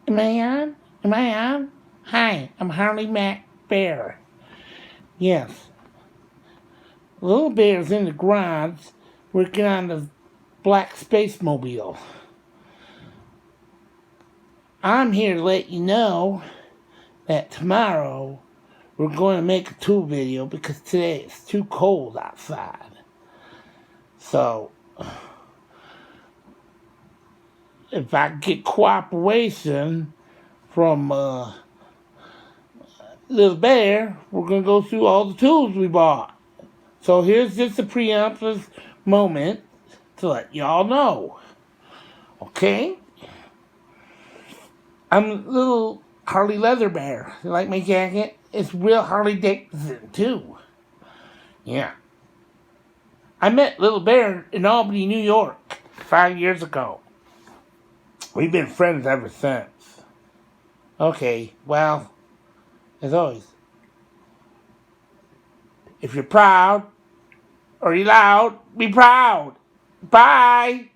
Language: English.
Am I on? Am I on? Hi, I'm Harley Mac Bear. Yes, Little Bear's in the garage working on the black space mobile. I'm here to let you know that tomorrow we're going to make a tool video because today it's too cold outside. So, if I get cooperation from Little Bear, we're going to go through all the tools we bought. So here's just a preemptive moment to let y'all know. Okay? I'm a little Harley Leather Bear. You like my jacket? It's real Harley Davidson, too. Yeah. I met Little Bear in Albany, New York, 5 years ago. We've been friends ever since. Okay, well, as always, if you're proud or you're loud, be proud. Bye!